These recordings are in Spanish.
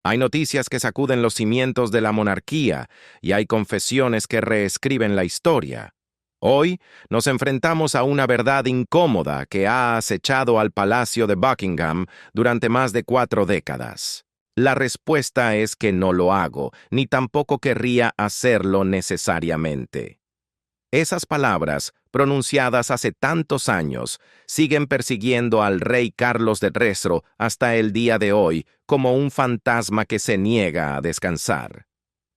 Hay noticias que sacuden los cimientos de la monarquía y hay confesiones que reescriben la historia. Hoy nos enfrentamos a una verdad incómoda que ha acechado al Palacio de Buckingham durante más de 4 décadas. La respuesta es que no lo hago, ni tampoco querría hacerlo necesariamente. Esas palabras, pronunciadas hace tantos años, siguen persiguiendo al rey Carlos de Resro hasta el día de hoy como un fantasma que se niega a descansar.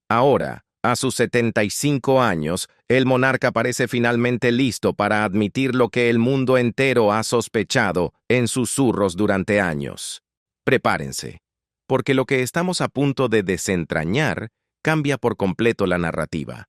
Ahora, a sus 75 años, el monarca parece finalmente listo para admitir lo que el mundo entero ha sospechado en susurros durante años. Prepárense, porque lo que estamos a punto de desentrañar cambia por completo la narrativa.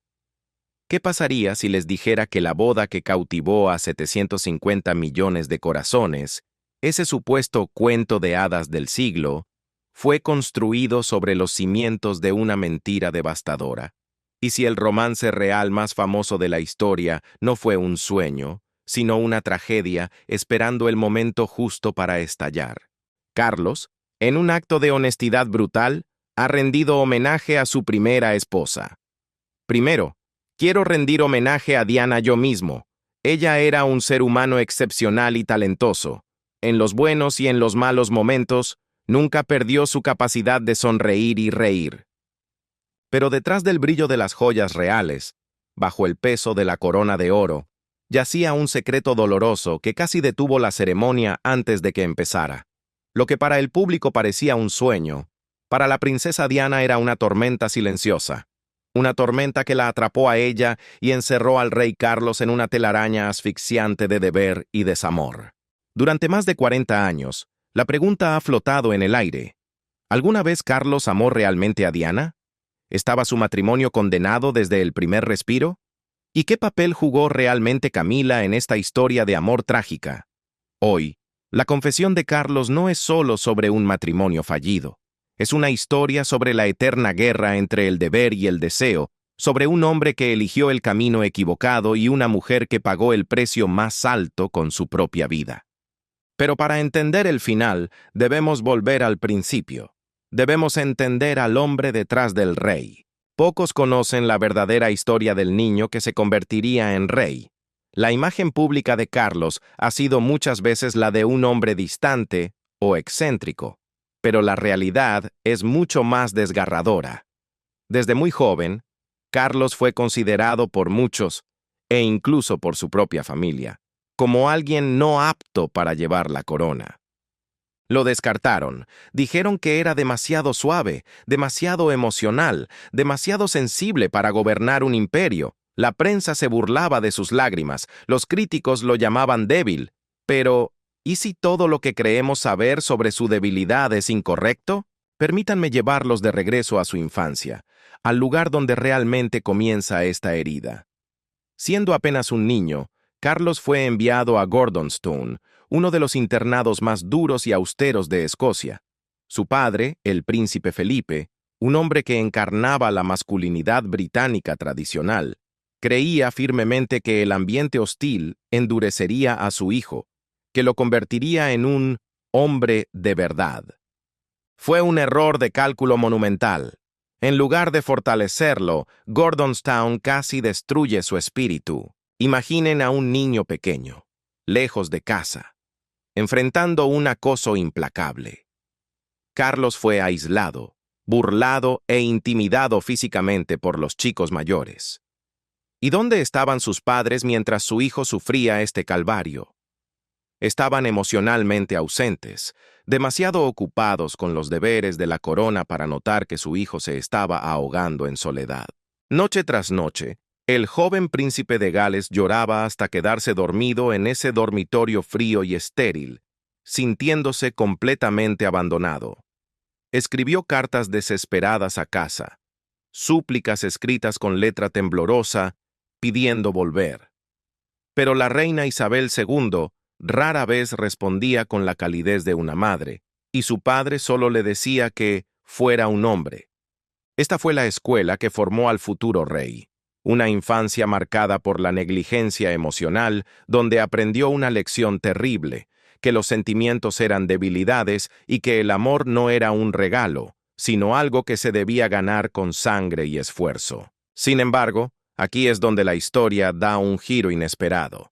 ¿Qué pasaría si les dijera que la boda que cautivó a 750 millones de corazones, ese supuesto cuento de hadas del siglo, fue construido sobre los cimientos de una mentira devastadora? Y si el romance real más famoso de la historia no fue un sueño, sino una tragedia esperando el momento justo para estallar. Carlos, en un acto de honestidad brutal, ha rendido homenaje a su primera esposa. Primero, quiero rendir homenaje a Diana yo mismo. Ella era un ser humano excepcional y talentoso. En los buenos y en los malos momentos, nunca perdió su capacidad de sonreír y reír. Pero detrás del brillo de las joyas reales, bajo el peso de la corona de oro, yacía un secreto doloroso que casi detuvo la ceremonia antes de que empezara. Lo que para el público parecía un sueño, para la princesa Diana era una tormenta silenciosa. Una tormenta que la atrapó a ella y encerró al rey Carlos en una telaraña asfixiante de deber y desamor. Durante más de 40 años, la pregunta ha flotado en el aire. ¿Alguna vez Carlos amó realmente a Diana? ¿Estaba su matrimonio condenado desde el primer respiro? ¿Y qué papel jugó realmente Camila en esta historia de amor trágica? Hoy, la confesión de Carlos no es solo sobre un matrimonio fallido. Es una historia sobre la eterna guerra entre el deber y el deseo, sobre un hombre que eligió el camino equivocado y una mujer que pagó el precio más alto con su propia vida. Pero para entender el final, debemos volver al principio. Debemos entender al hombre detrás del rey. Pocos conocen la verdadera historia del niño que se convertiría en rey. La imagen pública de Carlos ha sido muchas veces la de un hombre distante o excéntrico, pero la realidad es mucho más desgarradora. Desde muy joven, Carlos fue considerado por muchos, e incluso por su propia familia, como alguien no apto para llevar la corona. Lo descartaron, dijeron que era demasiado suave, demasiado emocional, demasiado sensible para gobernar un imperio. La prensa se burlaba de sus lágrimas, los críticos lo llamaban débil. Pero, ¿y si todo lo que creemos saber sobre su debilidad es incorrecto? Permítanme llevarlos de regreso a su infancia, al lugar donde realmente comienza esta herida. Siendo apenas un niño, Carlos fue enviado a Gordonstoun, uno de los internados más duros y austeros de Escocia. Su padre, el príncipe Felipe, un hombre que encarnaba la masculinidad británica tradicional, creía firmemente que el ambiente hostil endurecería a su hijo, que lo convertiría en un hombre de verdad. Fue un error de cálculo monumental. En lugar de fortalecerlo, Gordonstoun casi destruye su espíritu. Imaginen a un niño pequeño, lejos de casa, enfrentando un acoso implacable. Carlos fue aislado, burlado e intimidado físicamente por los chicos mayores. ¿Y dónde estaban sus padres mientras su hijo sufría este calvario? Estaban emocionalmente ausentes, demasiado ocupados con los deberes de la corona para notar que su hijo se estaba ahogando en soledad. Noche tras noche, el joven príncipe de Gales lloraba hasta quedarse dormido en ese dormitorio frío y estéril, sintiéndose completamente abandonado. Escribió cartas desesperadas a casa, súplicas escritas con letra temblorosa, pidiendo volver. Pero la reina Isabel II rara vez respondía con la calidez de una madre, y su padre solo le decía que fuera un hombre. Esta fue la escuela que formó al futuro rey. Una infancia marcada por la negligencia emocional, donde aprendió una lección terrible, que los sentimientos eran debilidades y que el amor no era un regalo, sino algo que se debía ganar con sangre y esfuerzo. Sin embargo, aquí es donde la historia da un giro inesperado.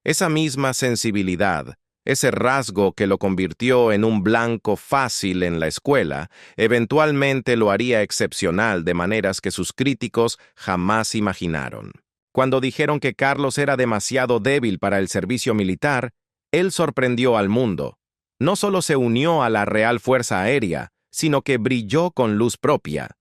Esa misma sensibilidad, ese rasgo que lo convirtió en un blanco fácil en la escuela, eventualmente lo haría excepcional de maneras que sus críticos jamás imaginaron. Cuando dijeron que Carlos era demasiado débil para el servicio militar, él sorprendió al mundo. No solo se unió a la Real Fuerza Aérea, sino que brilló con luz propia.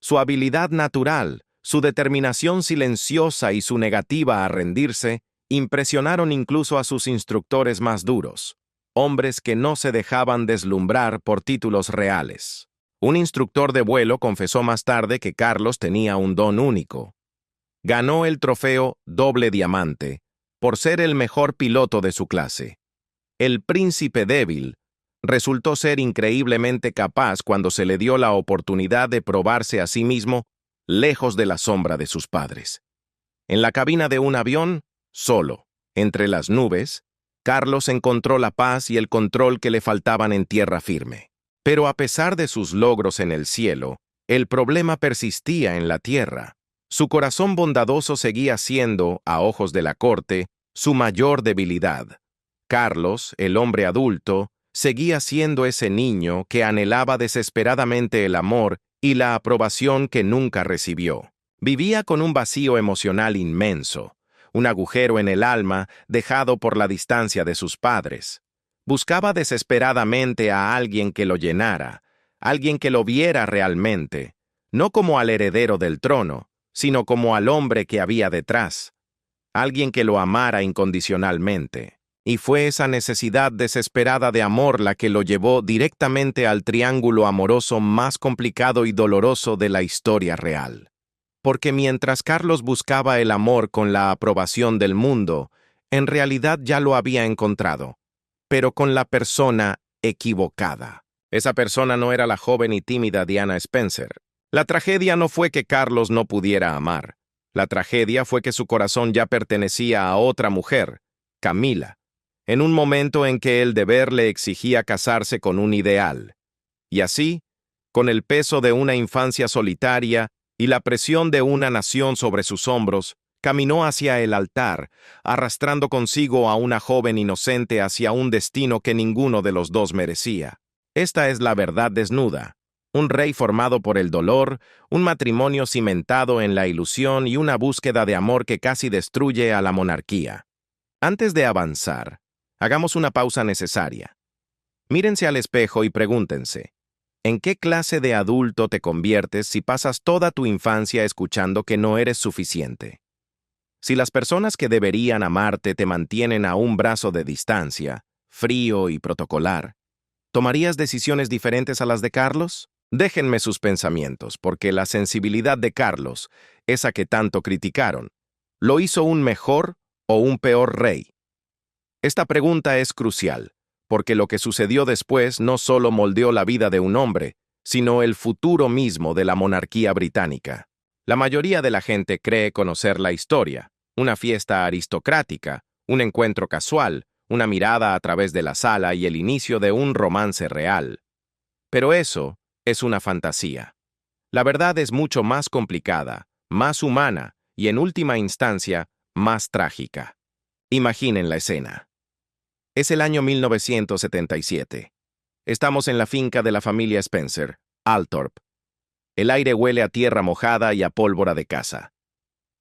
Su habilidad natural, su determinación silenciosa y su negativa a rendirse impresionaron incluso a sus instructores más duros, hombres que no se dejaban deslumbrar por títulos reales. Un instructor de vuelo confesó más tarde que Carlos tenía un don único. Ganó el trofeo Doble Diamante por ser el mejor piloto de su clase. El príncipe débil resultó ser increíblemente capaz cuando se le dio la oportunidad de probarse a sí mismo lejos de la sombra de sus padres. En la cabina de un avión, solo, entre las nubes, Carlos encontró la paz y el control que le faltaban en tierra firme. Pero a pesar de sus logros en el cielo, el problema persistía en la tierra. Su corazón bondadoso seguía siendo, a ojos de la corte, su mayor debilidad. Carlos, el hombre adulto, seguía siendo ese niño que anhelaba desesperadamente el amor y la aprobación que nunca recibió. Vivía con un vacío emocional inmenso, un agujero en el alma dejado por la distancia de sus padres. Buscaba desesperadamente a alguien que lo llenara, alguien que lo viera realmente, no como al heredero del trono, sino como al hombre que había detrás, alguien que lo amara incondicionalmente. Y fue esa necesidad desesperada de amor la que lo llevó directamente al triángulo amoroso más complicado y doloroso de la historia real. Porque mientras Carlos buscaba el amor con la aprobación del mundo, en realidad ya lo había encontrado, pero con la persona equivocada. Esa persona no era la joven y tímida Diana Spencer. La tragedia no fue que Carlos no pudiera amar. La tragedia fue que su corazón ya pertenecía a otra mujer, Camila, en un momento en que el deber le exigía casarse con un ideal. Y así, con el peso de una infancia solitaria y la presión de una nación sobre sus hombros, caminó hacia el altar, arrastrando consigo a una joven inocente hacia un destino que ninguno de los dos merecía. Esta es la verdad desnuda. Un rey formado por el dolor, un matrimonio cimentado en la ilusión y una búsqueda de amor que casi destruye a la monarquía. Antes de avanzar, hagamos una pausa necesaria. Mírense al espejo y pregúntense, ¿en qué clase de adulto te conviertes si pasas toda tu infancia escuchando que no eres suficiente? Si las personas que deberían amarte te mantienen a un brazo de distancia, frío y protocolar, ¿tomarías decisiones diferentes a las de Carlos? Déjenme sus pensamientos, porque la sensibilidad de Carlos, esa que tanto criticaron, ¿lo hizo un mejor o un peor rey? Esta pregunta es crucial, porque lo que sucedió después no solo moldeó la vida de un hombre, sino el futuro mismo de la monarquía británica. La mayoría de la gente cree conocer la historia, una fiesta aristocrática, un encuentro casual, una mirada a través de la sala y el inicio de un romance real. Pero eso es una fantasía. La verdad es mucho más complicada, más humana y, en última instancia, más trágica. Imaginen la escena. Es el año 1977. Estamos en la finca de la familia Spencer, Althorp. El aire huele a tierra mojada y a pólvora de caza.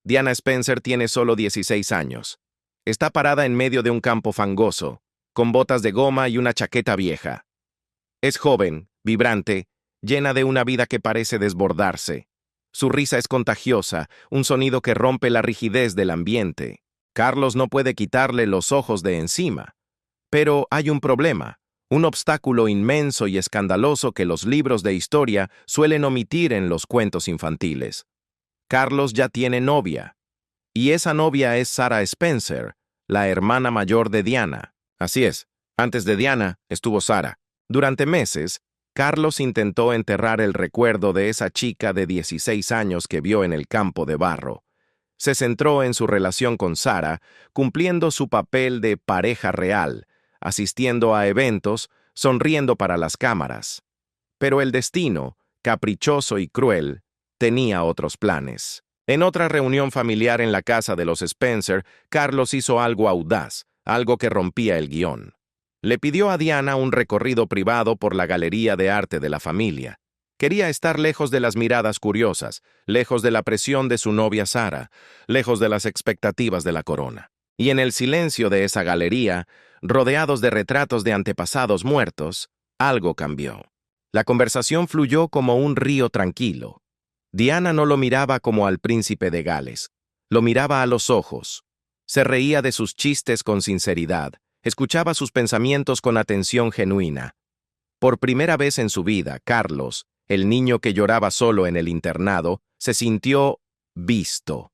Diana Spencer tiene solo 16 años. Está parada en medio de un campo fangoso, con botas de goma y una chaqueta vieja. Es joven, vibrante, llena de una vida que parece desbordarse. Su risa es contagiosa, un sonido que rompe la rigidez del ambiente. Carlos no puede quitarle los ojos de encima. Pero hay un problema, un obstáculo inmenso y escandaloso que los libros de historia suelen omitir en los cuentos infantiles. Carlos ya tiene novia, y esa novia es Sarah Spencer, la hermana mayor de Diana. Así es, antes de Diana estuvo Sarah. Durante meses, Carlos intentó enterrar el recuerdo de esa chica de 16 años que vio en el campo de barro. Se centró en su relación con Sarah, cumpliendo su papel de pareja real, asistiendo a eventos, sonriendo para las cámaras. Pero el destino, caprichoso y cruel, tenía otros planes. En otra reunión familiar en la casa de los Spencer, Carlos hizo algo audaz, algo que rompía el guión. Le pidió a Diana un recorrido privado por la galería de arte de la familia. Quería estar lejos de las miradas curiosas, lejos de la presión de su novia Sara, lejos de las expectativas de la corona. Y en el silencio de esa galería, rodeados de retratos de antepasados muertos, algo cambió. La conversación fluyó como un río tranquilo. Diana no lo miraba como al príncipe de Gales, lo miraba a los ojos. Se reía de sus chistes con sinceridad, escuchaba sus pensamientos con atención genuina. Por primera vez en su vida, Carlos, el niño que lloraba solo en el internado, se sintió visto.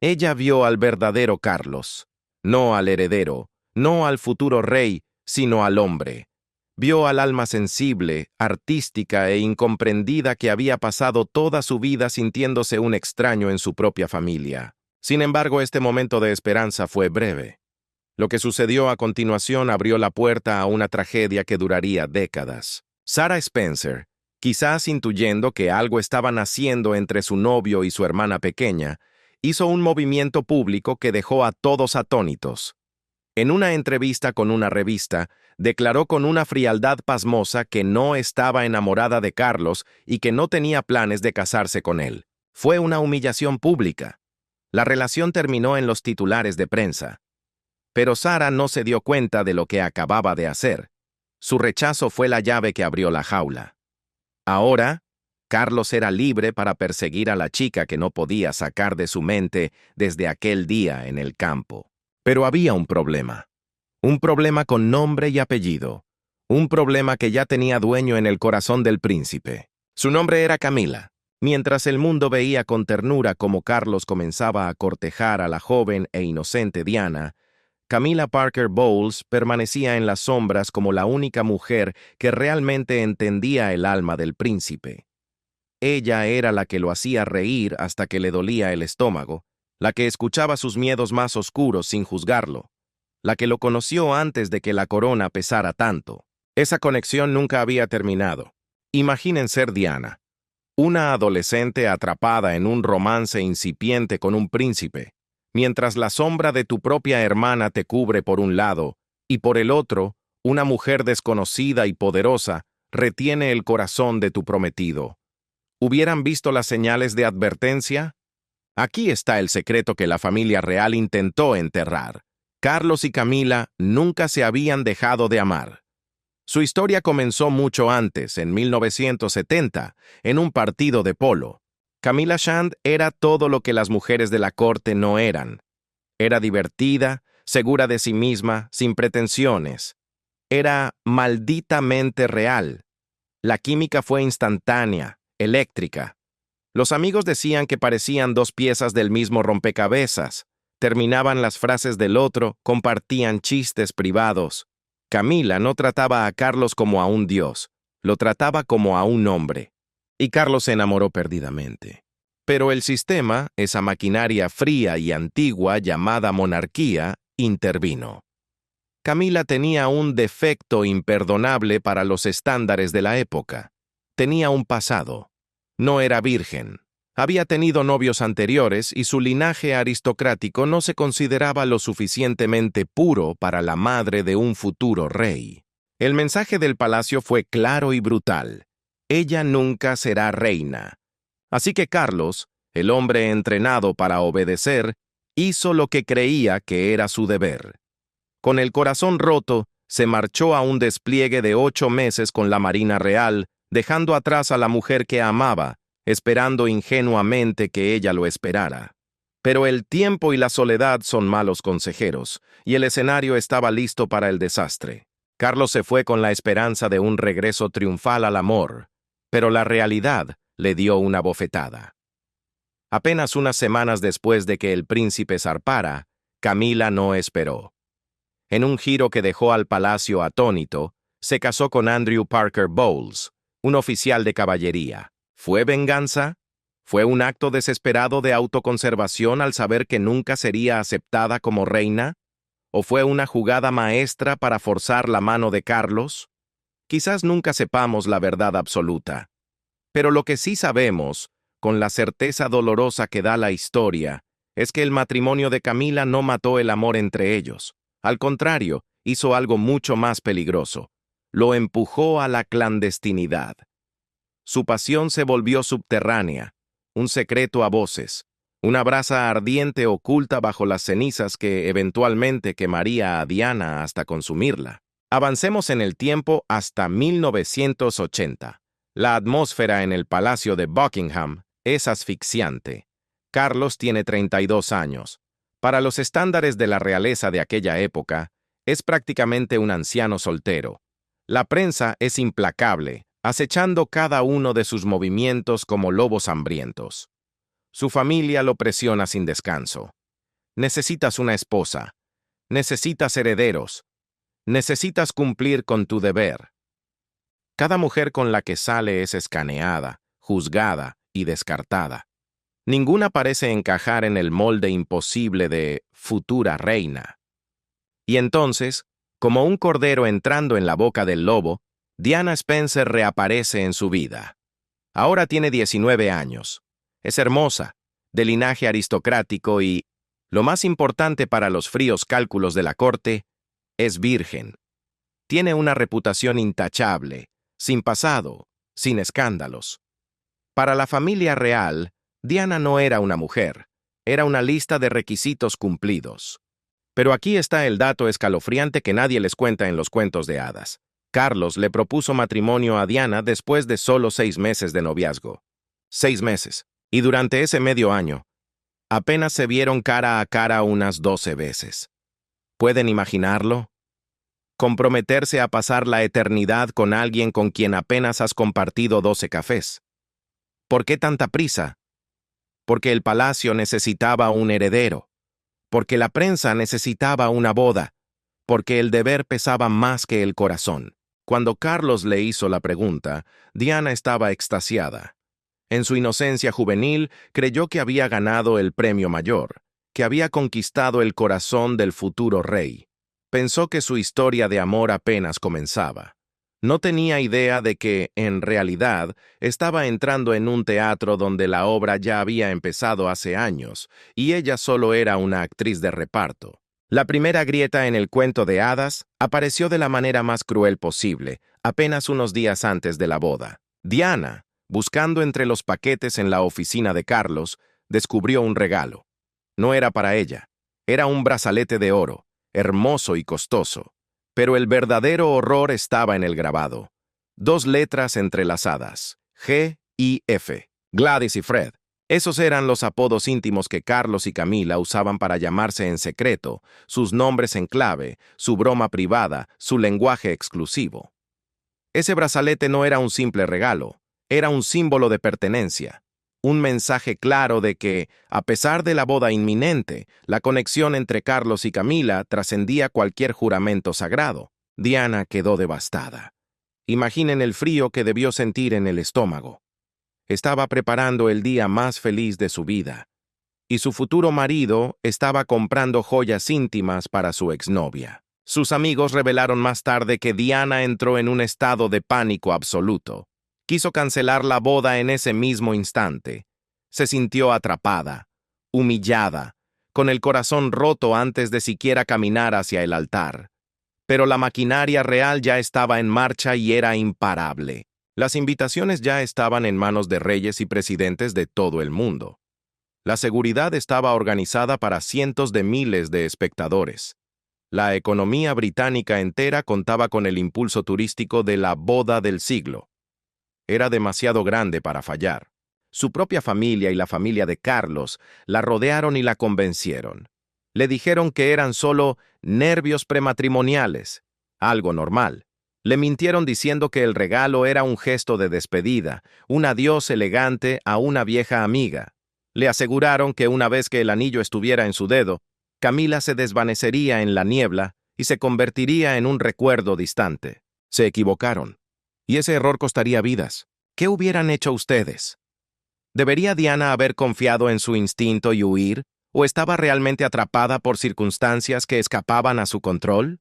Ella vio al verdadero Carlos, no al heredero, no al futuro rey, sino al hombre. Vio al alma sensible, artística e incomprendida que había pasado toda su vida sintiéndose un extraño en su propia familia. Sin embargo, este momento de esperanza fue breve. Lo que sucedió a continuación abrió la puerta a una tragedia que duraría décadas. Sarah Spencer, quizás intuyendo que algo estaba naciendo entre su novio y su hermana pequeña, hizo un movimiento público que dejó a todos atónitos. En una entrevista con una revista, declaró con una frialdad pasmosa que no estaba enamorada de Carlos y que no tenía planes de casarse con él. Fue una humillación pública. La relación terminó en los titulares de prensa. Pero Sarah no se dio cuenta de lo que acababa de hacer. Su rechazo fue la llave que abrió la jaula. Ahora, Carlos era libre para perseguir a la chica que no podía sacar de su mente desde aquel día en el campo. Pero había un problema con nombre y apellido, un problema que ya tenía dueño en el corazón del príncipe. Su nombre era Camila. Mientras el mundo veía con ternura cómo Carlos comenzaba a cortejar a la joven e inocente Diana, Camila Parker Bowles permanecía en las sombras como la única mujer que realmente entendía el alma del príncipe. Ella era la que lo hacía reír hasta que le dolía el estómago, la que escuchaba sus miedos más oscuros sin juzgarlo, la que lo conoció antes de que la corona pesara tanto. Esa conexión nunca había terminado. Imaginen ser Diana, una adolescente atrapada en un romance incipiente con un príncipe, mientras la sombra de tu propia hermana te cubre por un lado, y por el otro, una mujer desconocida y poderosa retiene el corazón de tu prometido. ¿Hubieran visto las señales de advertencia? Aquí está el secreto que la familia real intentó enterrar. Carlos y Camila nunca se habían dejado de amar. Su historia comenzó mucho antes, en 1970, en un partido de polo. Camila Shand era todo lo que las mujeres de la corte no eran. Era divertida, segura de sí misma, sin pretensiones. Era malditamente real. La química fue instantánea, eléctrica. Los amigos decían que parecían dos piezas del mismo rompecabezas. Terminaban las frases del otro, compartían chistes privados. Camila no trataba a Carlos como a un dios, lo trataba como a un hombre. Y Carlos se enamoró perdidamente. Pero el sistema, esa maquinaria fría y antigua llamada monarquía, intervino. Camila tenía un defecto imperdonable para los estándares de la época. Tenía un pasado. No era virgen. Había tenido novios anteriores y su linaje aristocrático no se consideraba lo suficientemente puro para la madre de un futuro rey. El mensaje del palacio fue claro y brutal. Ella nunca será reina. Así que Carlos, el hombre entrenado para obedecer, hizo lo que creía que era su deber. Con el corazón roto, se marchó a un despliegue de 8 meses con la Marina Real, dejando atrás a la mujer que amaba, esperando ingenuamente que ella lo esperara. Pero el tiempo y la soledad son malos consejeros, y el escenario estaba listo para el desastre. Carlos se fue con la esperanza de un regreso triunfal al amor, pero la realidad le dio una bofetada. Apenas unas semanas después de que el príncipe zarpara, Camila no esperó. En un giro que dejó al palacio atónito, se casó con Andrew Parker Bowles, un oficial de caballería. ¿Fue venganza? ¿Fue un acto desesperado de autoconservación al saber que nunca sería aceptada como reina? ¿O fue una jugada maestra para forzar la mano de Carlos? Quizás nunca sepamos la verdad absoluta. Pero lo que sí sabemos, con la certeza dolorosa que da la historia, es que el matrimonio de Camila no mató el amor entre ellos. Al contrario, hizo algo mucho más peligroso. Lo empujó a la clandestinidad. Su pasión se volvió subterránea, un secreto a voces, una brasa ardiente oculta bajo las cenizas que eventualmente quemaría a Diana hasta consumirla. Avancemos en el tiempo hasta 1980. La atmósfera en el Palacio de Buckingham es asfixiante. Carlos tiene 32 años. Para los estándares de la realeza de aquella época, es prácticamente un anciano soltero. La prensa es implacable, acechando cada uno de sus movimientos como lobos hambrientos. Su familia lo presiona sin descanso. Necesitas una esposa. Necesitas herederos. Necesitas cumplir con tu deber. Cada mujer con la que sale es escaneada, juzgada y descartada. Ninguna parece encajar en el molde imposible de futura reina. Y entonces, como un cordero entrando en la boca del lobo, Diana Spencer reaparece en su vida. Ahora tiene 19 años. Es hermosa, de linaje aristocrático y, lo más importante para los fríos cálculos de la corte, es virgen. Tiene una reputación intachable, sin pasado, sin escándalos. Para la familia real, Diana no era una mujer, era una lista de requisitos cumplidos. Pero aquí está el dato escalofriante que nadie les cuenta en los cuentos de hadas. Carlos le propuso matrimonio a Diana después de solo 6 meses de noviazgo. 6 meses. Y durante ese medio año, apenas se vieron cara a cara unas 12 veces. ¿Pueden imaginarlo? Comprometerse a pasar la eternidad con alguien con quien apenas has compartido 12 cafés. ¿Por qué tanta prisa? Porque el palacio necesitaba un heredero. Porque la prensa necesitaba una boda. Porque el deber pesaba más que el corazón. Cuando Carlos le hizo la pregunta, Diana estaba extasiada. En su inocencia juvenil, creyó que había ganado el premio mayor, que había conquistado el corazón del futuro rey. Pensó que su historia de amor apenas comenzaba. No tenía idea de que, en realidad, estaba entrando en un teatro donde la obra ya había empezado hace años, y ella solo era una actriz de reparto. La primera grieta en el cuento de hadas apareció de la manera más cruel posible, apenas unos días antes de la boda. Diana, buscando entre los paquetes en la oficina de Carlos, descubrió un regalo. No era para ella, era un brazalete de oro, hermoso y costoso. Pero el verdadero horror estaba en el grabado. 2 letras entrelazadas, G y F, Gladys y Fred. Esos eran los apodos íntimos que Carlos y Camila usaban para llamarse en secreto, sus nombres en clave, su broma privada, su lenguaje exclusivo. Ese brazalete no era un simple regalo, era un símbolo de pertenencia, un mensaje claro de que, a pesar de la boda inminente, la conexión entre Carlos y Camila trascendía cualquier juramento sagrado. Diana quedó devastada. Imaginen el frío que debió sentir en el estómago. Estaba preparando el día más feliz de su vida, y su futuro marido estaba comprando joyas íntimas para su exnovia. Sus amigos revelaron más tarde que Diana entró en un estado de pánico absoluto. Quiso cancelar la boda en ese mismo instante. Se sintió atrapada, humillada, con el corazón roto antes de siquiera caminar hacia el altar. Pero la maquinaria real ya estaba en marcha y era imparable. Las invitaciones ya estaban en manos de reyes y presidentes de todo el mundo. La seguridad estaba organizada para cientos de miles de espectadores. La economía británica entera contaba con el impulso turístico de la boda del siglo. Era demasiado grande para fallar. Su propia familia y la familia de Carlos la rodearon y la convencieron. Le dijeron que eran solo nervios prematrimoniales, algo normal. Le mintieron diciendo que el regalo era un gesto de despedida, un adiós elegante a una vieja amiga. Le aseguraron que una vez que el anillo estuviera en su dedo, Camila se desvanecería en la niebla y se convertiría en un recuerdo distante. Se equivocaron. Y ese error costaría vidas. ¿Qué hubieran hecho ustedes? ¿Debería Diana haber confiado en su instinto y huir? ¿O estaba realmente atrapada por circunstancias que escapaban a su control?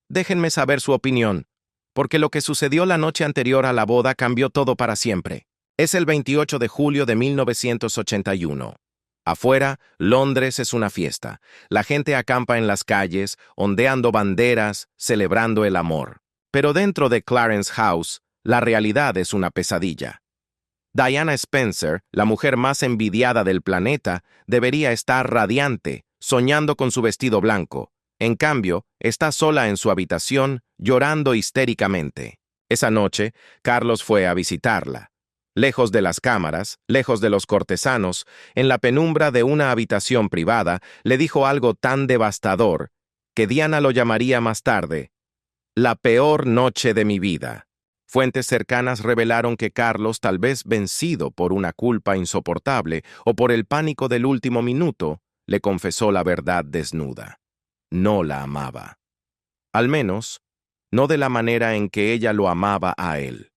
Déjenme saber su opinión, porque lo que sucedió la noche anterior a la boda cambió todo para siempre. Es el 28 de julio de 1981. Afuera, Londres es una fiesta. La gente acampa en las calles, ondeando banderas, celebrando el amor. Pero dentro de Clarence House, la realidad es una pesadilla. Diana Spencer, la mujer más envidiada del planeta, debería estar radiante, soñando con su vestido blanco. En cambio, está sola en su habitación, llorando histéricamente. Esa noche, Carlos fue a visitarla. Lejos de las cámaras, lejos de los cortesanos, en la penumbra de una habitación privada, le dijo algo tan devastador que Diana lo llamaría más tarde la peor noche de mi vida. Fuentes cercanas revelaron que Carlos, tal vez vencido por una culpa insoportable o por el pánico del último minuto, le confesó la verdad desnuda. No la amaba. Al menos, no de la manera en que ella lo amaba a él.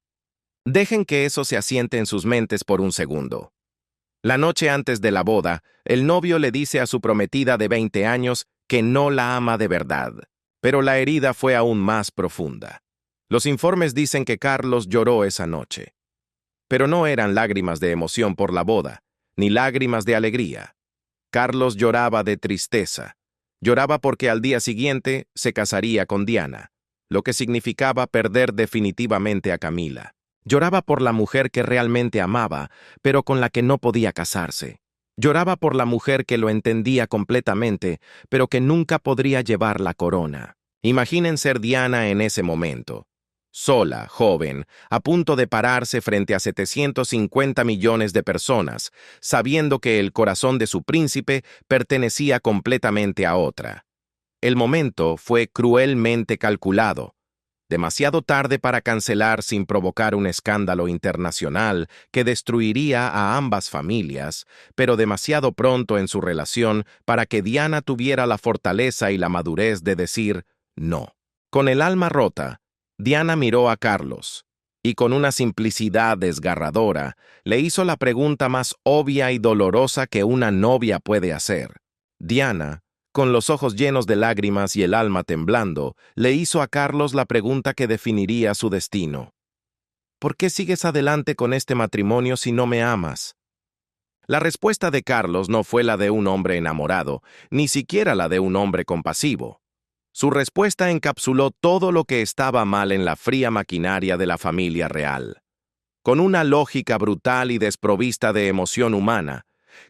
Dejen que eso se asiente en sus mentes por un segundo. La noche antes de la boda, el novio le dice a su prometida de 20 años que no la ama de verdad, pero la herida fue aún más profunda. Los informes dicen que Carlos lloró esa noche. Pero no eran lágrimas de emoción por la boda, ni lágrimas de alegría. Carlos lloraba de tristeza. Lloraba porque al día siguiente se casaría con Diana, lo que significaba perder definitivamente a Camila. Lloraba por la mujer que realmente amaba, pero con la que no podía casarse. Lloraba por la mujer que lo entendía completamente, pero que nunca podría llevar la corona. Imaginen ser Diana en ese momento. Sola, joven, a punto de pararse frente a 750 millones de personas, sabiendo que el corazón de su príncipe pertenecía completamente a otra. El momento fue cruelmente calculado. Demasiado tarde para cancelar sin provocar un escándalo internacional que destruiría a ambas familias, pero demasiado pronto en su relación para que Diana tuviera la fortaleza y la madurez de decir no. Con el alma rota, Diana miró a Carlos y con una simplicidad desgarradora le hizo la pregunta más obvia y dolorosa que una novia puede hacer. Diana, con los ojos llenos de lágrimas y el alma temblando, le hizo a Carlos la pregunta que definiría su destino. ¿Por qué sigues adelante con este matrimonio si no me amas? La respuesta de Carlos no fue la de un hombre enamorado, ni siquiera la de un hombre compasivo. Su respuesta encapsuló todo lo que estaba mal en la fría maquinaria de la familia real. Con una lógica brutal y desprovista de emoción humana,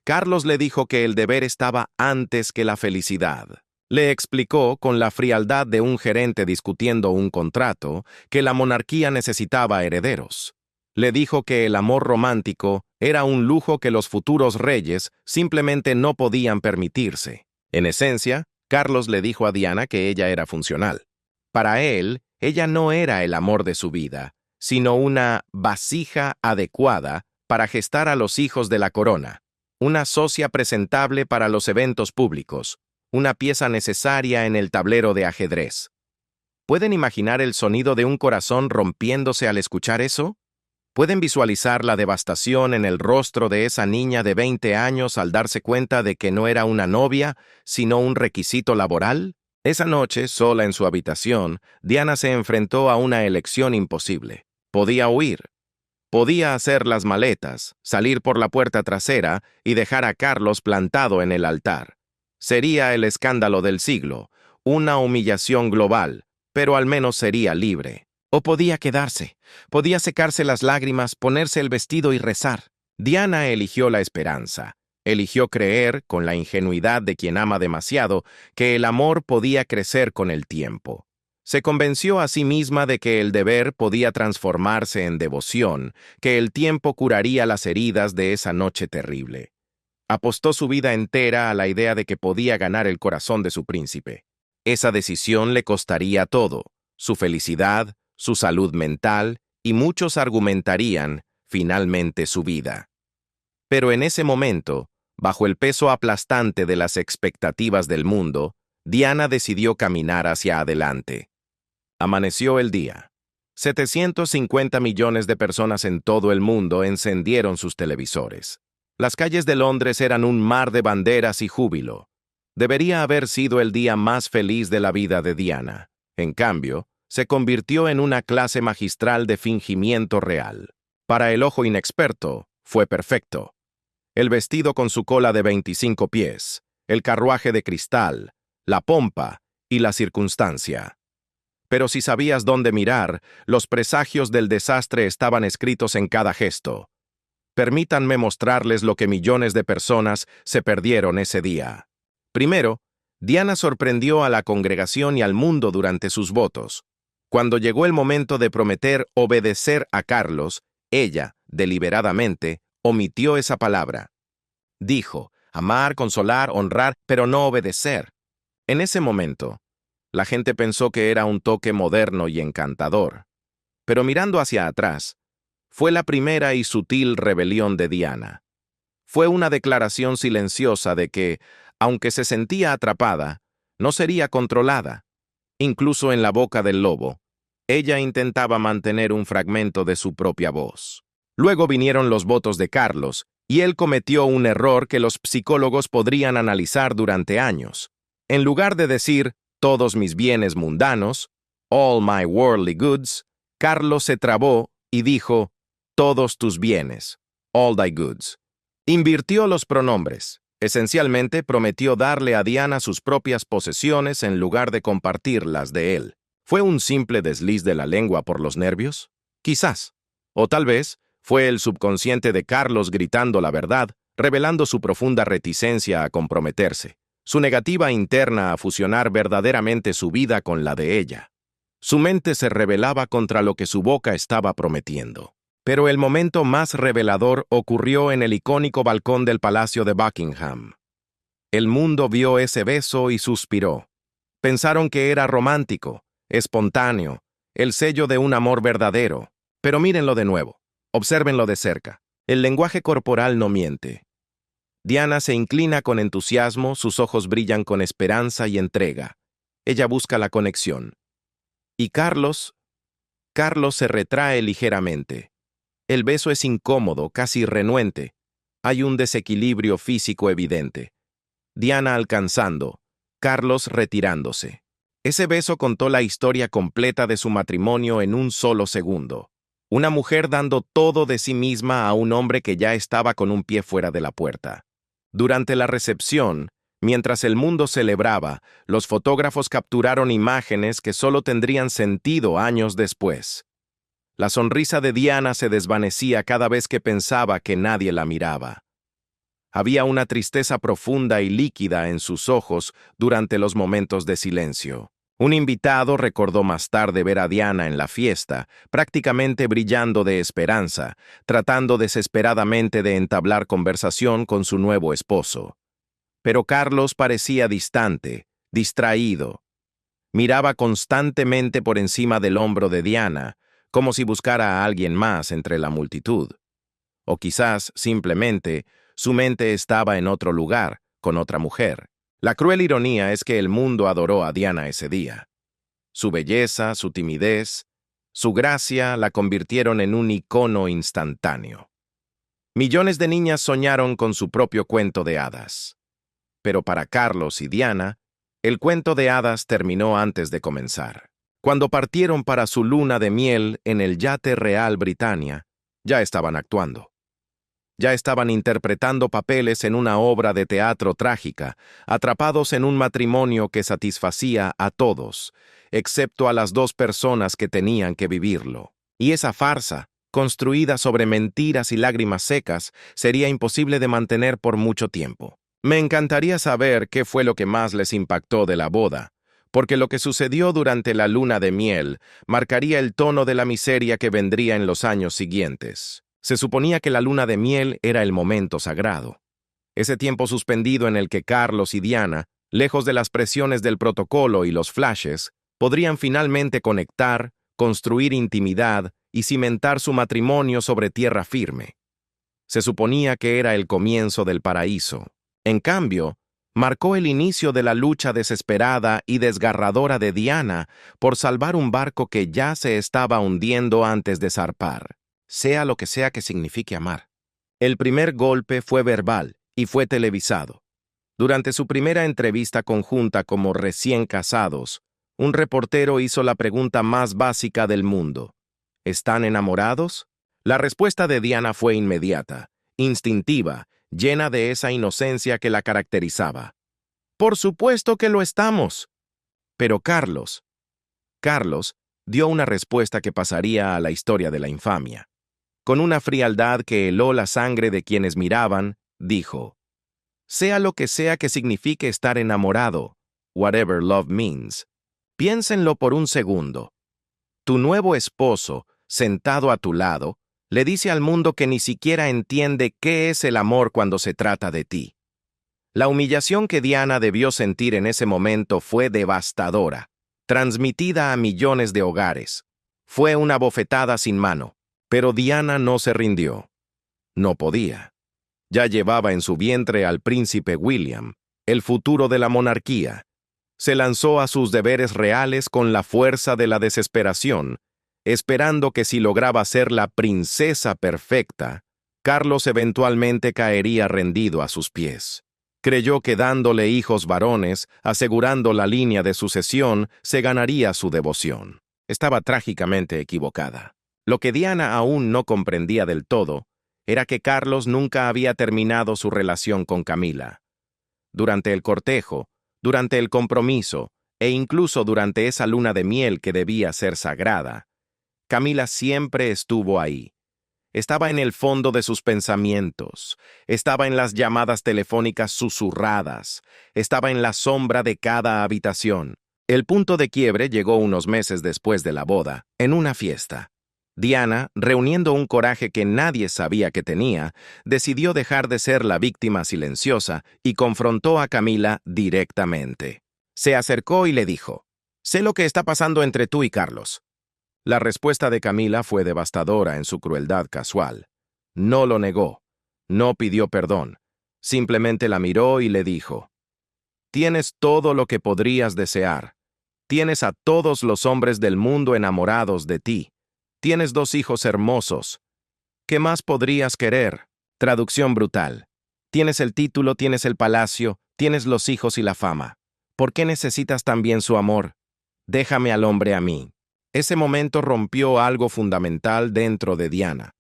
Carlos le dijo que el deber estaba antes que la felicidad. Le explicó, con la frialdad de un gerente discutiendo un contrato, que la monarquía necesitaba herederos. Le dijo que el amor romántico era un lujo que los futuros reyes simplemente no podían permitirse. En esencia, Carlos le dijo a Diana que ella era funcional. Para él, ella no era el amor de su vida, sino una vasija adecuada para gestar a los hijos de la corona, una socia presentable para los eventos públicos, una pieza necesaria en el tablero de ajedrez. ¿Pueden imaginar el sonido de un corazón rompiéndose al escuchar eso? ¿Pueden visualizar la devastación en el rostro de esa niña de 20 años al darse cuenta de que no era una novia, sino un requisito laboral? Esa noche, sola en su habitación, Diana se enfrentó a una elección imposible. Podía huir. Podía hacer las maletas, salir por la puerta trasera y dejar a Carlos plantado en el altar. Sería el escándalo del siglo, una humillación global, pero al menos sería libre. O podía quedarse, podía secarse las lágrimas, ponerse el vestido y rezar. Diana eligió la esperanza. Eligió creer, con la ingenuidad de quien ama demasiado, que el amor podía crecer con el tiempo. Se convenció a sí misma de que el deber podía transformarse en devoción, que el tiempo curaría las heridas de esa noche terrible. Apostó su vida entera a la idea de que podía ganar el corazón de su príncipe. Esa decisión le costaría todo: su felicidad, su salud mental, y muchos argumentarían, finalmente, su vida. Pero en ese momento, bajo el peso aplastante de las expectativas del mundo, Diana decidió caminar hacia adelante. Amaneció el día. 750 millones de personas en todo el mundo encendieron sus televisores. Las calles de Londres eran un mar de banderas y júbilo. Debería haber sido el día más feliz de la vida de Diana. En cambio, se convirtió en una clase magistral de fingimiento real. Para el ojo inexperto, fue perfecto. El vestido con su cola de 25 pies, el carruaje de cristal, la pompa y la circunstancia. Pero si sabías dónde mirar, los presagios del desastre estaban escritos en cada gesto. Permítanme mostrarles lo que millones de personas se perdieron ese día. Primero, Diana sorprendió a la congregación y al mundo durante sus votos. Cuando llegó el momento de prometer obedecer a Carlos, ella, deliberadamente, omitió esa palabra. Dijo, amar, consolar, honrar, pero no obedecer. En ese momento, la gente pensó que era un toque moderno y encantador. Pero mirando hacia atrás, fue la primera y sutil rebelión de Diana. Fue una declaración silenciosa de que, aunque se sentía atrapada, no sería controlada. Incluso en la boca del lobo, ella intentaba mantener un fragmento de su propia voz. Luego vinieron los votos de Carlos, y él cometió un error que los psicólogos podrían analizar durante años. En lugar de decir, todos mis bienes mundanos, all my worldly goods, Carlos se trabó y dijo, todos tus bienes, all thy goods. Invirtió los pronombres. Esencialmente prometió darle a Diana sus propias posesiones en lugar de compartir las de él. ¿Fue un simple desliz de la lengua por los nervios? Quizás. O tal vez fue el subconsciente de Carlos gritando la verdad, revelando su profunda reticencia a comprometerse, su negativa interna a fusionar verdaderamente su vida con la de ella. Su mente se rebelaba contra lo que su boca estaba prometiendo. Pero el momento más revelador ocurrió en el icónico balcón del Palacio de Buckingham. El mundo vio ese beso y suspiró. Pensaron que era romántico, espontáneo, el sello de un amor verdadero. Pero mírenlo de nuevo, obsérvenlo de cerca. El lenguaje corporal no miente. Diana se inclina con entusiasmo, sus ojos brillan con esperanza y entrega. Ella busca la conexión. Y Carlos se retrae ligeramente. El beso es incómodo, casi renuente. Hay un desequilibrio físico evidente. Diana alcanzando, Carlos retirándose. Ese beso contó la historia completa de su matrimonio en un solo segundo. Una mujer dando todo de sí misma a un hombre que ya estaba con un pie fuera de la puerta. Durante la recepción, mientras el mundo celebraba, los fotógrafos capturaron imágenes que solo tendrían sentido años después. La sonrisa de Diana se desvanecía cada vez que pensaba que nadie la miraba. Había una tristeza profunda y líquida en sus ojos durante los momentos de silencio. Un invitado recordó más tarde ver a Diana en la fiesta, prácticamente brillando de esperanza, tratando desesperadamente de entablar conversación con su nuevo esposo. Pero Carlos parecía distante, distraído. Miraba constantemente por encima del hombro de Diana, como si buscara a alguien más entre la multitud. O quizás, simplemente, su mente estaba en otro lugar, con otra mujer. La cruel ironía es que el mundo adoró a Diana ese día. Su belleza, su timidez, su gracia la convirtieron en un icono instantáneo. Millones de niñas soñaron con su propio cuento de hadas. Pero para Carlos y Diana, el cuento de hadas terminó antes de comenzar. Cuando partieron para su luna de miel en el yate Real Britannia, ya estaban actuando. Ya estaban interpretando papeles en una obra de teatro trágica, atrapados en un matrimonio que satisfacía a todos, excepto a las dos personas que tenían que vivirlo. Y esa farsa, construida sobre mentiras y lágrimas secas, sería imposible de mantener por mucho tiempo. Me encantaría saber qué fue lo que más les impactó de la boda, porque lo que sucedió durante la luna de miel marcaría el tono de la miseria que vendría en los años siguientes. Se suponía que la luna de miel era el momento sagrado. Ese tiempo suspendido en el que Carlos y Diana, lejos de las presiones del protocolo y los flashes, podrían finalmente conectar, construir intimidad y cimentar su matrimonio sobre tierra firme. Se suponía que era el comienzo del paraíso. En cambio, marcó el inicio de la lucha desesperada y desgarradora de Diana por salvar un barco que ya se estaba hundiendo antes de zarpar, sea lo que sea que signifique amar. El primer golpe fue verbal y fue televisado. Durante su primera entrevista conjunta como recién casados, un reportero hizo la pregunta más básica del mundo. ¿Están enamorados? La respuesta de Diana fue inmediata, instintiva, llena de esa inocencia que la caracterizaba. «Por supuesto que lo estamos». Pero Carlos, dio una respuesta que pasaría a la historia de la infamia. Con una frialdad que heló la sangre de quienes miraban, dijo: «Sea lo que sea que signifique estar enamorado, whatever love means, piénsenlo por un segundo. Tu nuevo esposo, sentado a tu lado, le dice al mundo que ni siquiera entiende qué es el amor cuando se trata de ti». La humillación que Diana debió sentir en ese momento fue devastadora, transmitida a millones de hogares. Fue una bofetada sin mano, pero Diana no se rindió. No podía. Ya llevaba en su vientre al príncipe William, el futuro de la monarquía. Se lanzó a sus deberes reales con la fuerza de la desesperación, esperando que si lograba ser la princesa perfecta, Carlos eventualmente caería rendido a sus pies. Creyó que dándole hijos varones, asegurando la línea de sucesión, se ganaría su devoción. Estaba trágicamente equivocada. Lo que Diana aún no comprendía del todo era que Carlos nunca había terminado su relación con Camila. Durante el cortejo, durante el compromiso, e incluso durante esa luna de miel que debía ser sagrada, Camila siempre estuvo ahí. Estaba en el fondo de sus pensamientos, estaba en las llamadas telefónicas susurradas, estaba en la sombra de cada habitación. El punto de quiebre llegó unos meses después de la boda, en una fiesta. Diana, reuniendo un coraje que nadie sabía que tenía, decidió dejar de ser la víctima silenciosa y confrontó a Camila directamente. Se acercó y le dijo: «Sé lo que está pasando entre tú y Carlos». La respuesta de Camila fue devastadora en su crueldad casual. No lo negó, no pidió perdón, simplemente la miró y le dijo: «Tienes todo lo que podrías desear. Tienes a todos los hombres del mundo enamorados de ti. Tienes 2 hijos hermosos. ¿Qué más podrías querer?». Traducción brutal. Tienes el título, tienes el palacio, tienes los hijos y la fama. ¿Por qué necesitas también su amor? Déjame al hombre a mí. Ese momento rompió algo fundamental dentro de Diana.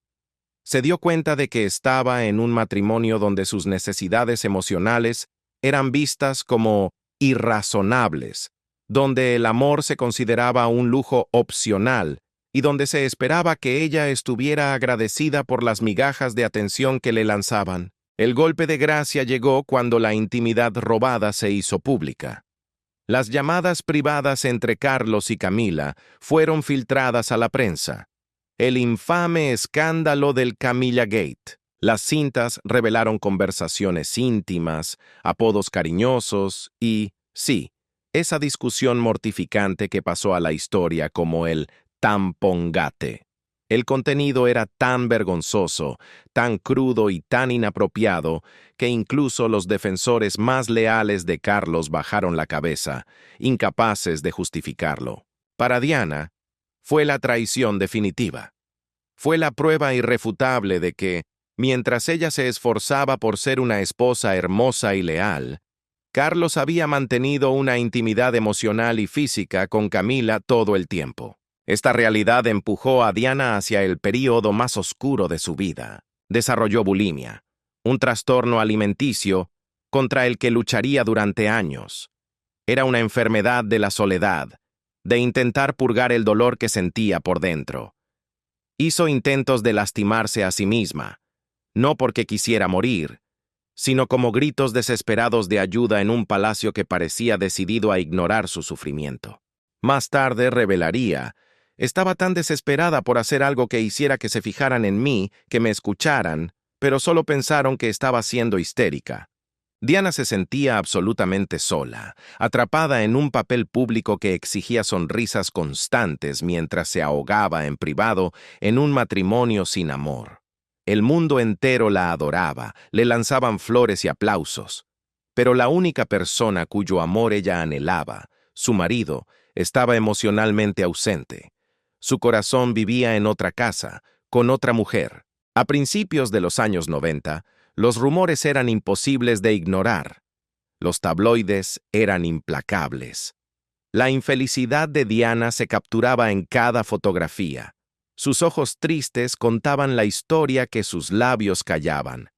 Se dio cuenta de que estaba en un matrimonio donde sus necesidades emocionales eran vistas como irrazonables, donde el amor se consideraba un lujo opcional y donde se esperaba que ella estuviera agradecida por las migajas de atención que le lanzaban. El golpe de gracia llegó cuando la intimidad robada se hizo pública. Las llamadas privadas entre Carlos y Camila fueron filtradas a la prensa. El infame escándalo del Camilla Gate. Las cintas revelaron conversaciones íntimas, apodos cariñosos y, sí, esa discusión mortificante que pasó a la historia como el tampongate. El contenido era tan vergonzoso, tan crudo y tan inapropiado que incluso los defensores más leales de Carlos bajaron la cabeza, incapaces de justificarlo. Para Diana, fue la traición definitiva. Fue la prueba irrefutable de que, mientras ella se esforzaba por ser una esposa hermosa y leal, Carlos había mantenido una intimidad emocional y física con Camila todo el tiempo. Esta realidad empujó a Diana hacia el período más oscuro de su vida. Desarrolló bulimia, un trastorno alimenticio contra el que lucharía durante años. Era una enfermedad de la soledad, de intentar purgar el dolor que sentía por dentro. Hizo intentos de lastimarse a sí misma, no porque quisiera morir, sino como gritos desesperados de ayuda en un palacio que parecía decidido a ignorar su sufrimiento. Más tarde revelaría: «Estaba tan desesperada por hacer algo que hiciera que se fijaran en mí, que me escucharan, pero solo pensaron que estaba siendo histérica». Diana se sentía absolutamente sola, atrapada en un papel público que exigía sonrisas constantes mientras se ahogaba en privado en un matrimonio sin amor. El mundo entero la adoraba, le lanzaban flores y aplausos. Pero la única persona cuyo amor ella anhelaba, su marido, estaba emocionalmente ausente. Su corazón vivía en otra casa, con otra mujer. A principios de los años 90, los rumores eran imposibles de ignorar. Los tabloides eran implacables. La infelicidad de Diana se capturaba en cada fotografía. Sus ojos tristes contaban la historia que sus labios callaban.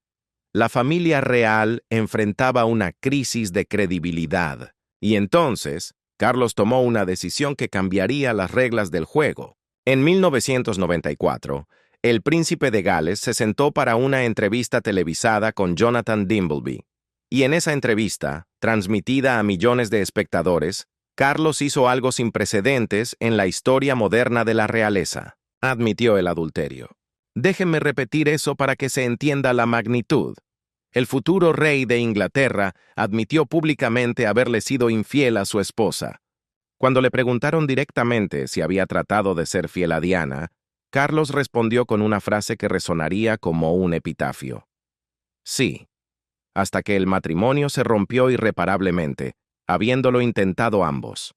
La familia real enfrentaba una crisis de credibilidad. Y entonces, Carlos tomó una decisión que cambiaría las reglas del juego. En 1994, el príncipe de Gales se sentó para una entrevista televisada con Jonathan Dimbleby. Y en esa entrevista, transmitida a millones de espectadores, Carlos hizo algo sin precedentes en la historia moderna de la realeza. Admitió el adulterio. Déjenme repetir eso para que se entienda la magnitud. El futuro rey de Inglaterra admitió públicamente haberle sido infiel a su esposa. Cuando le preguntaron directamente si había tratado de ser fiel a Diana, Carlos respondió con una frase que resonaría como un epitafio. Sí, hasta que el matrimonio se rompió irreparablemente, habiéndolo intentado ambos.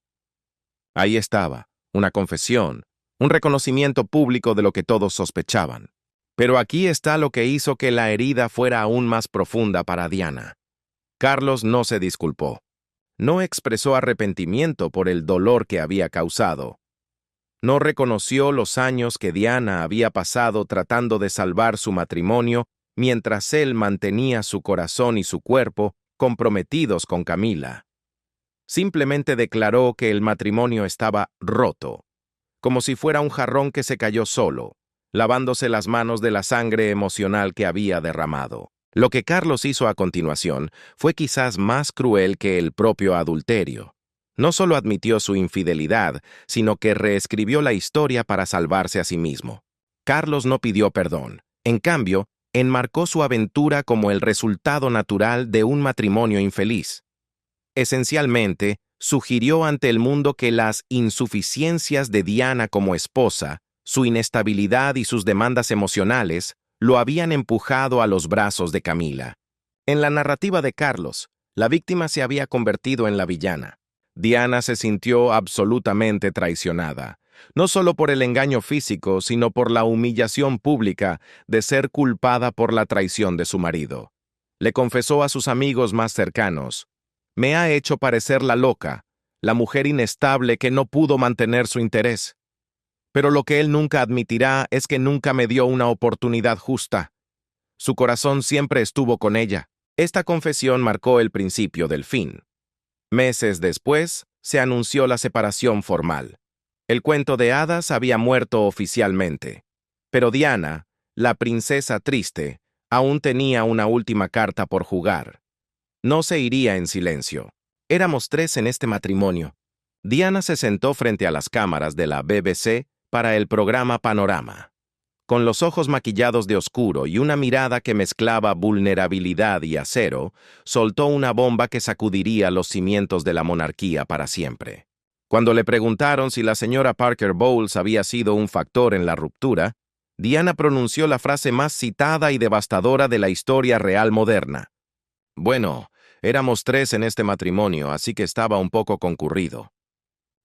Ahí estaba, una confesión, un reconocimiento público de lo que todos sospechaban. Pero aquí está lo que hizo que la herida fuera aún más profunda para Diana. Carlos no se disculpó. No expresó arrepentimiento por el dolor que había causado. No reconoció los años que Diana había pasado tratando de salvar su matrimonio mientras él mantenía su corazón y su cuerpo comprometidos con Camila. Simplemente declaró que el matrimonio estaba roto, como si fuera un jarrón que se cayó solo, lavándose las manos de la sangre emocional que había derramado. Lo que Carlos hizo a continuación fue quizás más cruel que el propio adulterio. No solo admitió su infidelidad, sino que reescribió la historia para salvarse a sí mismo. Carlos no pidió perdón. En cambio, enmarcó su aventura como el resultado natural de un matrimonio infeliz. Esencialmente, sugirió ante el mundo que las insuficiencias de Diana como esposa, su inestabilidad y sus demandas emocionales, lo habían empujado a los brazos de Camila. En la narrativa de Carlos, la víctima se había convertido en la villana. Diana se sintió absolutamente traicionada, no solo por el engaño físico, sino por la humillación pública de ser culpada por la traición de su marido. Le confesó a sus amigos más cercanos: «Me ha hecho parecer la loca, la mujer inestable que no pudo mantener su interés. Pero lo que él nunca admitirá es que nunca me dio una oportunidad justa. Su corazón siempre estuvo con ella». Esta confesión marcó el principio del fin. Meses después, se anunció la separación formal. El cuento de hadas había muerto oficialmente. Pero Diana, la princesa triste, aún tenía una última carta por jugar. No se iría en silencio. Éramos 3 en este matrimonio. Diana se sentó frente a las cámaras de la BBC para el programa Panorama. Con los ojos maquillados de oscuro y una mirada que mezclaba vulnerabilidad y acero, soltó una bomba que sacudiría los cimientos de la monarquía para siempre. Cuando le preguntaron si la señora Parker Bowles había sido un factor en la ruptura, Diana pronunció la frase más citada y devastadora de la historia real moderna. «Bueno, éramos 3 en este matrimonio, así que estaba un poco concurrido».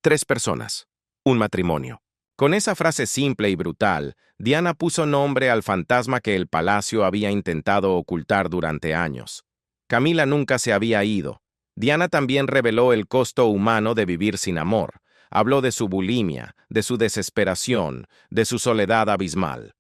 3 personas, un matrimonio. Con esa frase simple y brutal, Diana puso nombre al fantasma que el palacio había intentado ocultar durante años. Camila nunca se había ido. Diana también reveló el costo humano de vivir sin amor. Habló de su bulimia, de su desesperación, de su soledad abismal.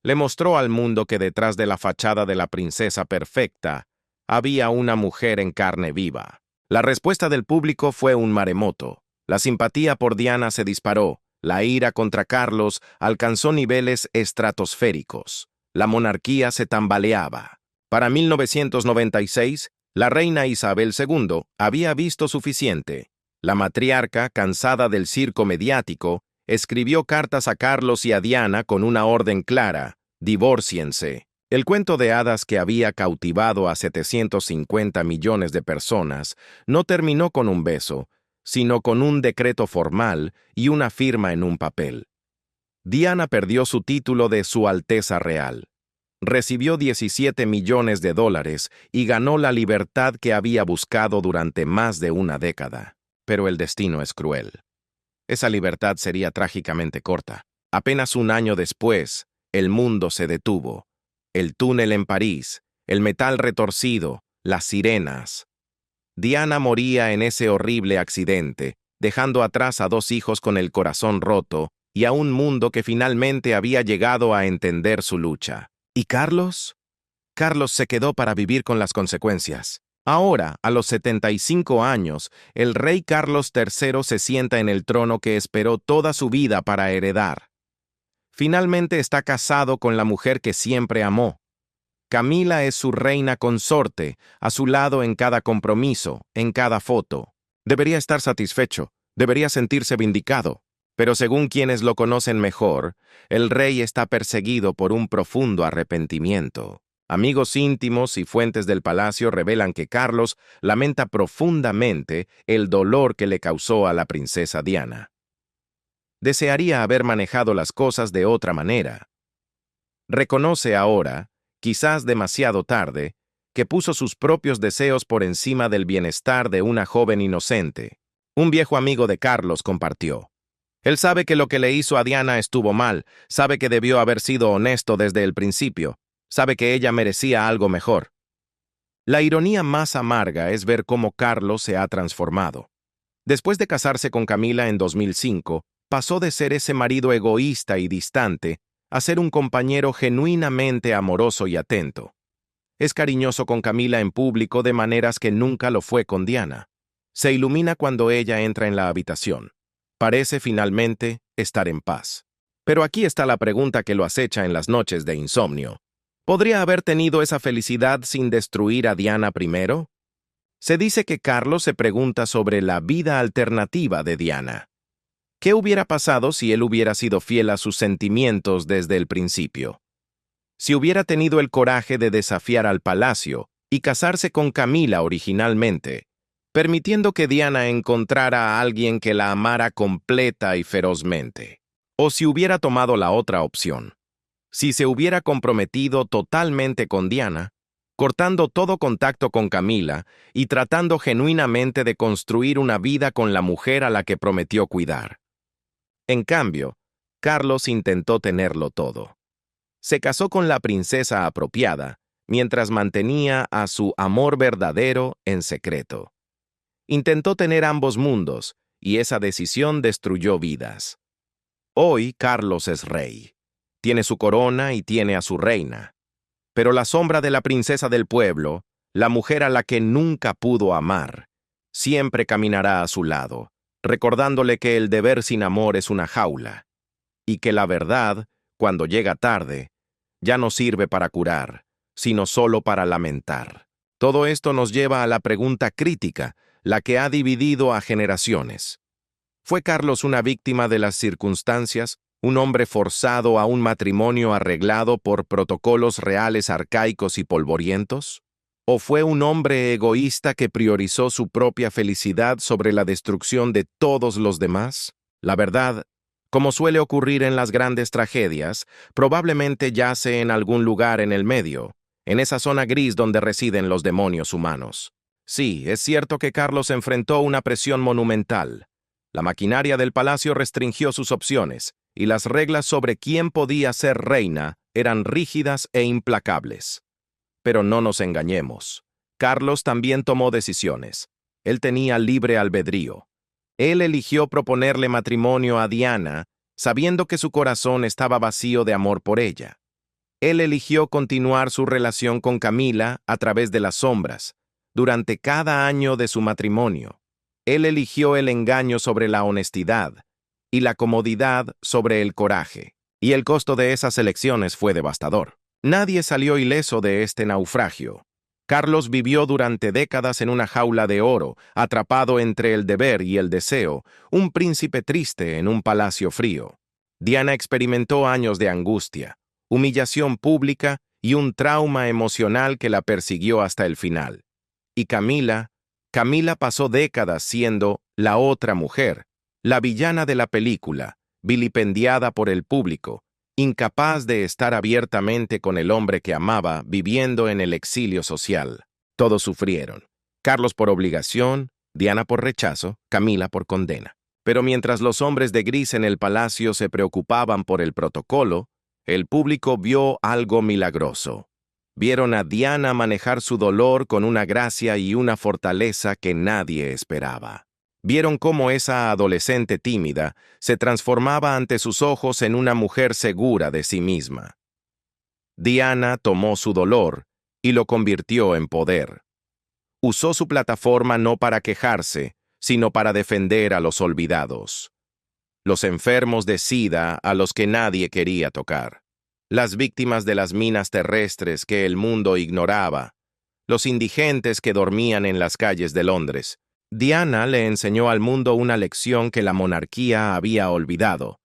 Le mostró al mundo que detrás de la fachada de la princesa perfecta había una mujer en carne viva. La respuesta del público fue un maremoto. La simpatía por Diana se disparó. La ira contra Carlos alcanzó niveles estratosféricos. La monarquía se tambaleaba. Para 1996, la reina Isabel II había visto suficiente. La matriarca, cansada del circo mediático, escribió cartas a Carlos y a Diana con una orden clara: divórciense. El cuento de hadas que había cautivado a 750 millones de personas no terminó con un beso, sino con un decreto formal y una firma en un papel. Diana perdió su título de Su Alteza Real. Recibió $17 millones y ganó la libertad que había buscado durante más de una década. Pero el destino es cruel. Esa libertad sería trágicamente corta. Apenas un año después, el mundo se detuvo. El túnel en París, el metal retorcido, las sirenas. Diana moría en ese horrible accidente, dejando atrás a 2 hijos con el corazón roto y a un mundo que finalmente había llegado a entender su lucha. ¿Y Carlos? Carlos se quedó para vivir con las consecuencias. Ahora, a los 75 años, el rey Carlos III se sienta en el trono que esperó toda su vida para heredar. Finalmente está casado con la mujer que siempre amó. Camila es su reina consorte, a su lado en cada compromiso, en cada foto. Debería estar satisfecho, debería sentirse vindicado. Pero según quienes lo conocen mejor, el rey está perseguido por un profundo arrepentimiento. Amigos íntimos y fuentes del palacio revelan que Carlos lamenta profundamente el dolor que le causó a la princesa Diana. Desearía haber manejado las cosas de otra manera. Reconoce ahora, quizás demasiado tarde, que puso sus propios deseos por encima del bienestar de una joven inocente. Un viejo amigo de Carlos compartió: él sabe que lo que le hizo a Diana estuvo mal, sabe que debió haber sido honesto desde el principio, sabe que ella merecía algo mejor. La ironía más amarga es ver cómo Carlos se ha transformado. Después de casarse con Camila en 2005, pasó de ser ese marido egoísta y distante a ser un compañero genuinamente amoroso y atento. Es cariñoso con Camila en público de maneras que nunca lo fue con Diana. Se ilumina cuando ella entra en la habitación. Parece finalmente estar en paz. Pero aquí está la pregunta que lo acecha en las noches de insomnio. ¿Podría haber tenido esa felicidad sin destruir a Diana primero? Se dice que Carlos se pregunta sobre la vida alternativa de Diana. ¿Qué hubiera pasado si él hubiera sido fiel a sus sentimientos desde el principio? Si hubiera tenido el coraje de desafiar al palacio y casarse con Camila originalmente, permitiendo que Diana encontrara a alguien que la amara completa y ferozmente. O si hubiera tomado la otra opción. Si se hubiera comprometido totalmente con Diana, cortando todo contacto con Camila y tratando genuinamente de construir una vida con la mujer a la que prometió cuidar. En cambio, Carlos intentó tenerlo todo. Se casó con la princesa apropiada, mientras mantenía a su amor verdadero en secreto. Intentó tener ambos mundos, y esa decisión destruyó vidas. Hoy Carlos es rey. Tiene su corona y tiene a su reina. Pero la sombra de la princesa del pueblo, la mujer a la que nunca pudo amar, siempre caminará a su lado, recordándole que el deber sin amor es una jaula, y que la verdad, cuando llega tarde, ya no sirve para curar, sino solo para lamentar. Todo esto nos lleva a la pregunta crítica, la que ha dividido a generaciones. ¿Fue Carlos una víctima de las circunstancias, un hombre forzado a un matrimonio arreglado por protocolos reales arcaicos y polvorientos? ¿O fue un hombre egoísta que priorizó su propia felicidad sobre la destrucción de todos los demás? La verdad, como suele ocurrir en las grandes tragedias, probablemente yace en algún lugar en el medio, en esa zona gris donde residen los demonios humanos. Sí, es cierto que Carlos enfrentó una presión monumental. La maquinaria del palacio restringió sus opciones, y las reglas sobre quién podía ser reina eran rígidas e implacables. Pero no nos engañemos. Carlos también tomó decisiones. Él tenía libre albedrío. Él eligió proponerle matrimonio a Diana, sabiendo que su corazón estaba vacío de amor por ella. Él eligió continuar su relación con Camila a través de las sombras, durante cada año de su matrimonio. Él eligió el engaño sobre la honestidad y la comodidad sobre el coraje. Y el costo de esas elecciones fue devastador. Nadie salió ileso de este naufragio. Carlos vivió durante décadas en una jaula de oro, atrapado entre el deber y el deseo, un príncipe triste en un palacio frío. Diana experimentó años de angustia, humillación pública y un trauma emocional que la persiguió hasta el final. Y Camila pasó décadas siendo la otra mujer, la villana de la película, vilipendiada por el público, incapaz de estar abiertamente con el hombre que amaba, viviendo en el exilio social. Todos sufrieron. Carlos por obligación, Diana por rechazo, Camila por condena. Pero mientras los hombres de gris en el palacio se preocupaban por el protocolo, el público vio algo milagroso. Vieron a Diana manejar su dolor con una gracia y una fortaleza que nadie esperaba. Vieron cómo esa adolescente tímida se transformaba ante sus ojos en una mujer segura de sí misma. Diana tomó su dolor y lo convirtió en poder. Usó su plataforma no para quejarse, sino para defender a los olvidados. Los enfermos de SIDA a los que nadie quería tocar. Las víctimas de las minas terrestres que el mundo ignoraba. Los indigentes que dormían en las calles de Londres. Diana le enseñó al mundo una lección que la monarquía había olvidado,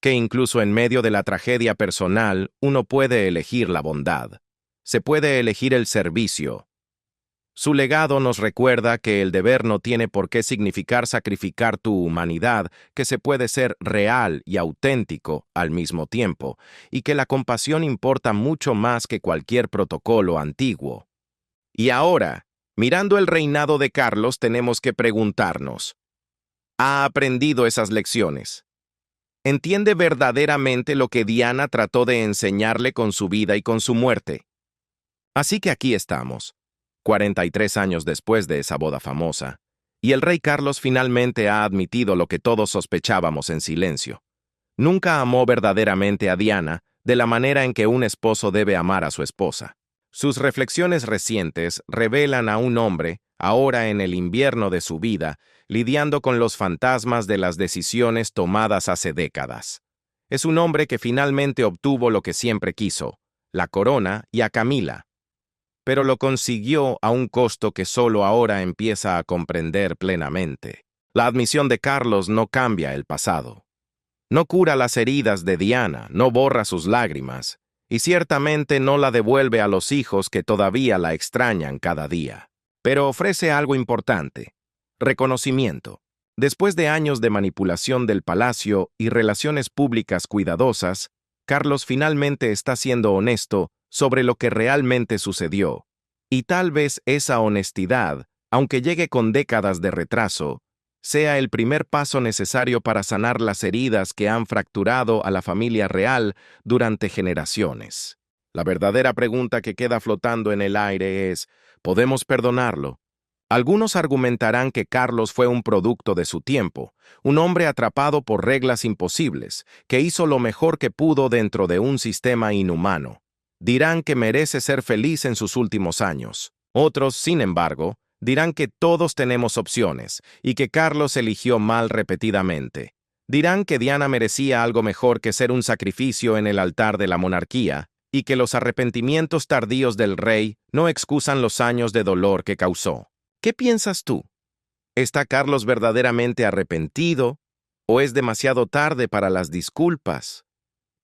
que incluso en medio de la tragedia personal uno puede elegir la bondad. Se puede elegir el servicio. Su legado nos recuerda que el deber no tiene por qué significar sacrificar tu humanidad, que se puede ser real y auténtico al mismo tiempo, y que la compasión importa mucho más que cualquier protocolo antiguo. Y ahora, mirando el reinado de Carlos, tenemos que preguntarnos, ¿ha aprendido esas lecciones? ¿Entiende verdaderamente lo que Diana trató de enseñarle con su vida y con su muerte? Así que aquí estamos, 43 años después de esa boda famosa, y el rey Carlos finalmente ha admitido lo que todos sospechábamos en silencio. Nunca amó verdaderamente a Diana de la manera en que un esposo debe amar a su esposa. Sus reflexiones recientes revelan a un hombre, ahora en el invierno de su vida, lidiando con los fantasmas de las decisiones tomadas hace décadas. Es un hombre que finalmente obtuvo lo que siempre quiso, la corona y a Camila. Pero lo consiguió a un costo que solo ahora empieza a comprender plenamente. La admisión de Carlos no cambia el pasado. No cura las heridas de Diana, no borra sus lágrimas, y ciertamente no la devuelve a los hijos que todavía la extrañan cada día. Pero ofrece algo importante: reconocimiento. Después de años de manipulación del palacio y relaciones públicas cuidadosas, Carlos finalmente está siendo honesto sobre lo que realmente sucedió. Y tal vez esa honestidad, aunque llegue con décadas de retraso, sea el primer paso necesario para sanar las heridas que han fracturado a la familia real durante generaciones. La verdadera pregunta que queda flotando en el aire es, ¿podemos perdonarlo? Algunos argumentarán que Carlos fue un producto de su tiempo, un hombre atrapado por reglas imposibles, que hizo lo mejor que pudo dentro de un sistema inhumano. Dirán que merece ser feliz en sus últimos años. Otros, sin embargo, dirán que todos tenemos opciones y que Carlos eligió mal repetidamente. Dirán que Diana merecía algo mejor que ser un sacrificio en el altar de la monarquía y que los arrepentimientos tardíos del rey no excusan los años de dolor que causó. ¿Qué piensas tú? ¿Está Carlos verdaderamente arrepentido o es demasiado tarde para las disculpas?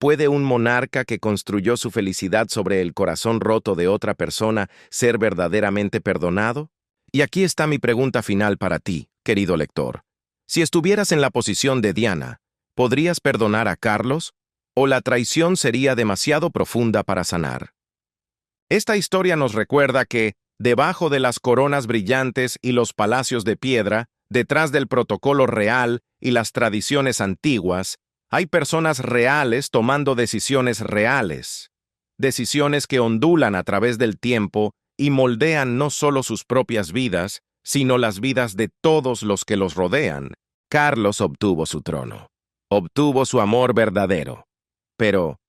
¿Puede un monarca que construyó su felicidad sobre el corazón roto de otra persona ser verdaderamente perdonado? Y aquí está mi pregunta final para ti, querido lector. Si estuvieras en la posición de Diana, ¿podrías perdonar a Carlos? ¿O la traición sería demasiado profunda para sanar? Esta historia nos recuerda que, debajo de las coronas brillantes y los palacios de piedra, detrás del protocolo real y las tradiciones antiguas, hay personas reales tomando decisiones reales. Decisiones que ondulan a través del tiempo y moldean no solo sus propias vidas, sino las vidas de todos los que los rodean. Carlos obtuvo su trono. Obtuvo su amor verdadero. Pero,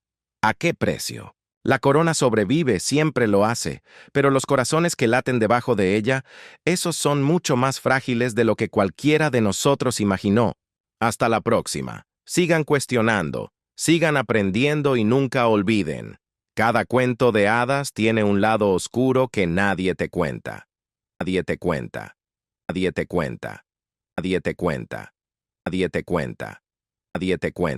¿a qué precio? La corona sobrevive, siempre lo hace, pero los corazones que laten debajo de ella, esos son mucho más frágiles de lo que cualquiera de nosotros imaginó. Hasta la próxima. Sigan cuestionando, sigan aprendiendo y nunca olviden. Cada cuento de hadas tiene un lado oscuro que nadie te cuenta. Nadie te cuenta. Nadie te cuenta. Nadie te cuenta. Nadie te cuenta. Nadie te cuenta.